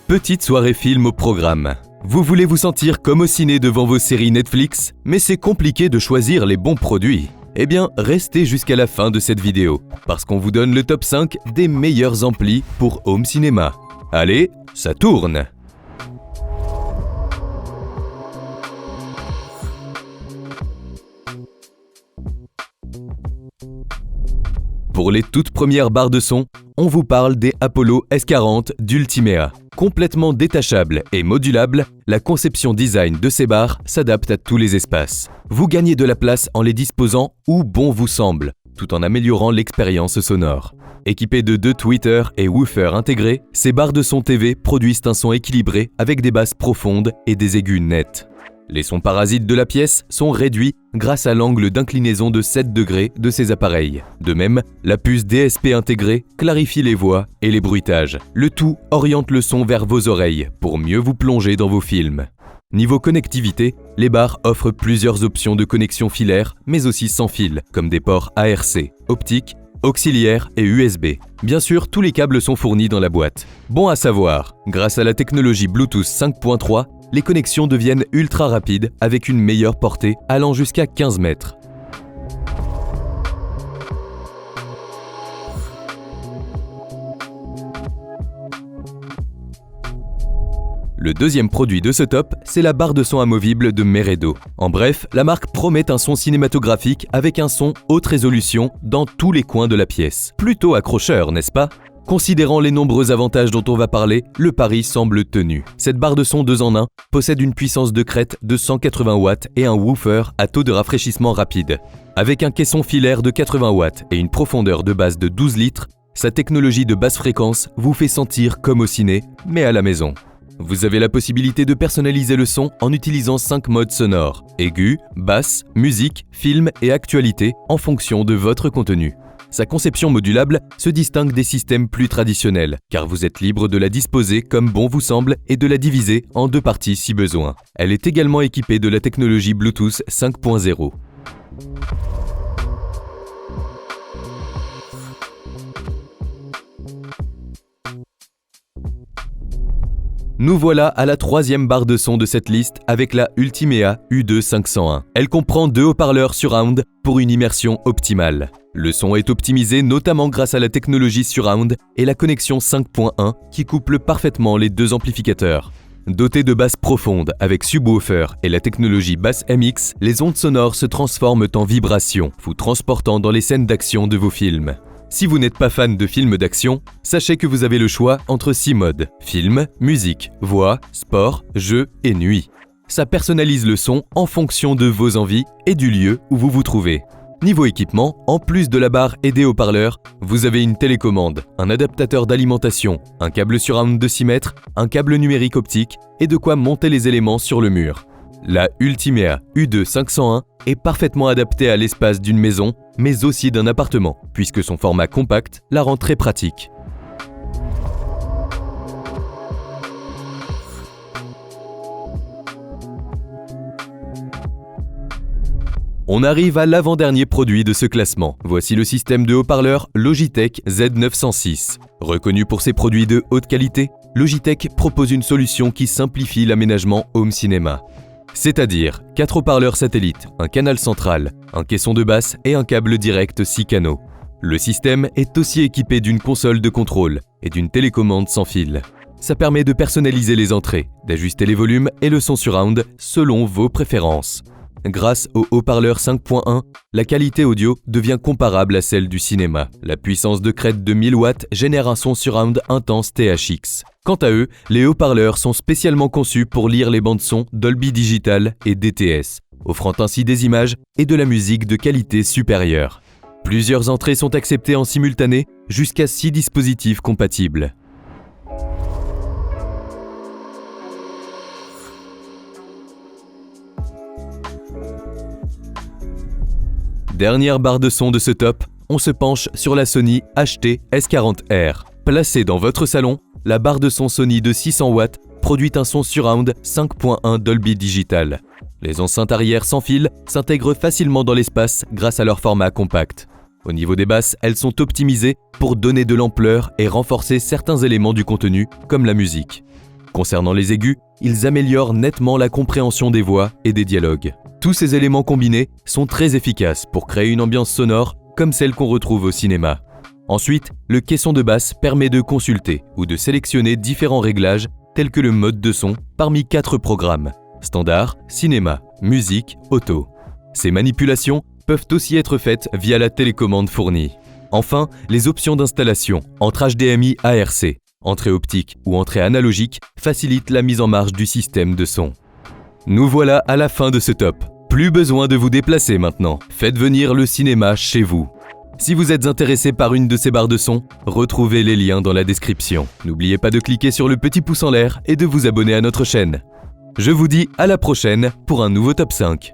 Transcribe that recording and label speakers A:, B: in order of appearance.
A: Petite soirée film au programme. Vous voulez vous sentir comme au ciné devant vos séries Netflix, mais c'est compliqué de choisir les bons produits. Eh bien, restez jusqu'à la fin de cette vidéo, parce qu'on vous donne le top 5 des meilleurs amplis pour home cinéma. Allez, ça tourne! Pour les toutes premières barres de son, on vous parle des Apollo S40 d'Ultimea. Complètement détachable et modulable, la conception design de ces barres s'adapte à tous les espaces. Vous gagnez de la place en les disposant où bon vous semble, tout en améliorant l'expérience sonore. Équipées de 2 tweeters et woofers intégrés, ces barres de son TV produisent un son équilibré avec des basses profondes et des aigus nets. Les sons parasites de la pièce sont réduits grâce à l'angle d'inclinaison de 7 degrés de ces appareils. De même, la puce DSP intégrée clarifie les voix et les bruitages. Le tout oriente le son vers vos oreilles pour mieux vous plonger dans vos films. Niveau connectivité, les barres offrent plusieurs options de connexion filaire, mais aussi sans fil, comme des ports ARC, optiques, auxiliaires et USB. Bien sûr, tous les câbles sont fournis dans la boîte. Bon à savoir, grâce à la technologie Bluetooth 5.3, les connexions deviennent ultra rapides avec une meilleure portée allant jusqu'à 15 mètres. Le deuxième produit de ce top, c'est la barre de son amovible de Meredo. En bref, la marque promet un son cinématographique avec un son haute résolution dans tous les coins de la pièce. Plutôt accrocheur, n'est-ce pas ? Considérant les nombreux avantages dont on va parler, le pari semble tenu. Cette barre de son 2 en 1 possède une puissance de crête de 180 watts et un woofer à taux de rafraîchissement rapide. Avec un caisson filaire de 80 watts et une profondeur de basse de 12 litres, sa technologie de basse fréquence vous fait sentir comme au ciné, mais à la maison. Vous avez la possibilité de personnaliser le son en utilisant 5 modes sonores, aigu, basse, musique, film et actualité en fonction de votre contenu. Sa conception modulable se distingue des systèmes plus traditionnels, car vous êtes libre de la disposer comme bon vous semble et de la diviser en 2 parties si besoin. Elle est également équipée de la technologie Bluetooth 5.0. Nous voilà à la 3e barre de son de cette liste avec la Ultimea U2 501. Elle comprend 2 haut-parleurs surround pour une immersion optimale. Le son est optimisé notamment grâce à la technologie surround et la connexion 5.1 qui couple parfaitement les 2 amplificateurs. Doté de basses profondes avec subwoofer et la technologie Bass MX, les ondes sonores se transforment en vibrations, vous transportant dans les scènes d'action de vos films. Si vous n'êtes pas fan de films d'action, sachez que vous avez le choix entre 6 modes: film, musique, voix, sport, jeu et nuit. Ça personnalise le son en fonction de vos envies et du lieu où vous vous trouvez. Niveau équipement, en plus de la barre et des haut-parleurs, vous avez une télécommande, un adaptateur d'alimentation, un câble surround de 6 mètres, un câble numérique optique et de quoi monter les éléments sur le mur. La Ultimea U2 501 est parfaitement adaptée à l'espace d'une maison, mais aussi d'un appartement, puisque son format compact la rend très pratique. On arrive à l'avant-dernier produit de ce classement. Voici le système de haut-parleurs Logitech Z906. Reconnu pour ses produits de haute qualité, Logitech propose une solution qui simplifie l'aménagement home cinéma. C'est-à-dire 4 haut-parleurs satellites, un canal central, un caisson de basse et un câble direct 6 canaux. Le système est aussi équipé d'une console de contrôle et d'une télécommande sans fil. Ça permet de personnaliser les entrées, d'ajuster les volumes et le son surround selon vos préférences. Grâce au haut-parleur 5.1, la qualité audio devient comparable à celle du cinéma. La puissance de crête de 1000 watts génère un son surround intense THX. Quant à eux, les haut-parleurs sont spécialement conçus pour lire les bandes son Dolby Digital et DTS, offrant ainsi des images et de la musique de qualité supérieure. Plusieurs entrées sont acceptées en simultané, jusqu'à 6 dispositifs compatibles. Dernière barre de son de ce top, on se penche sur la Sony HT S40R. Placée dans votre salon, la barre de son Sony de 600 watts produit un son surround 5.1 Dolby Digital. Les enceintes arrière sans fil s'intègrent facilement dans l'espace grâce à leur format compact. Au niveau des basses, elles sont optimisées pour donner de l'ampleur et renforcer certains éléments du contenu, comme la musique. Concernant les aigus, ils améliorent nettement la compréhension des voix et des dialogues. Tous ces éléments combinés sont très efficaces pour créer une ambiance sonore comme celle qu'on retrouve au cinéma. Ensuite, le caisson de basse permet de consulter ou de sélectionner différents réglages tels que le mode de son parmi 4 programmes: standard, cinéma, musique, auto. Ces manipulations peuvent aussi être faites via la télécommande fournie. Enfin, les options d'installation entre HDMI ARC, entrée optique ou entrée analogique facilitent la mise en marche du système de son. Nous voilà à la fin de ce top. Plus besoin de vous déplacer maintenant. Faites venir le cinéma chez vous. Si vous êtes intéressé par une de ces barres de son, retrouvez les liens dans la description. N'oubliez pas de cliquer sur le petit pouce en l'air et de vous abonner à notre chaîne. Je vous dis à la prochaine pour un nouveau top 5.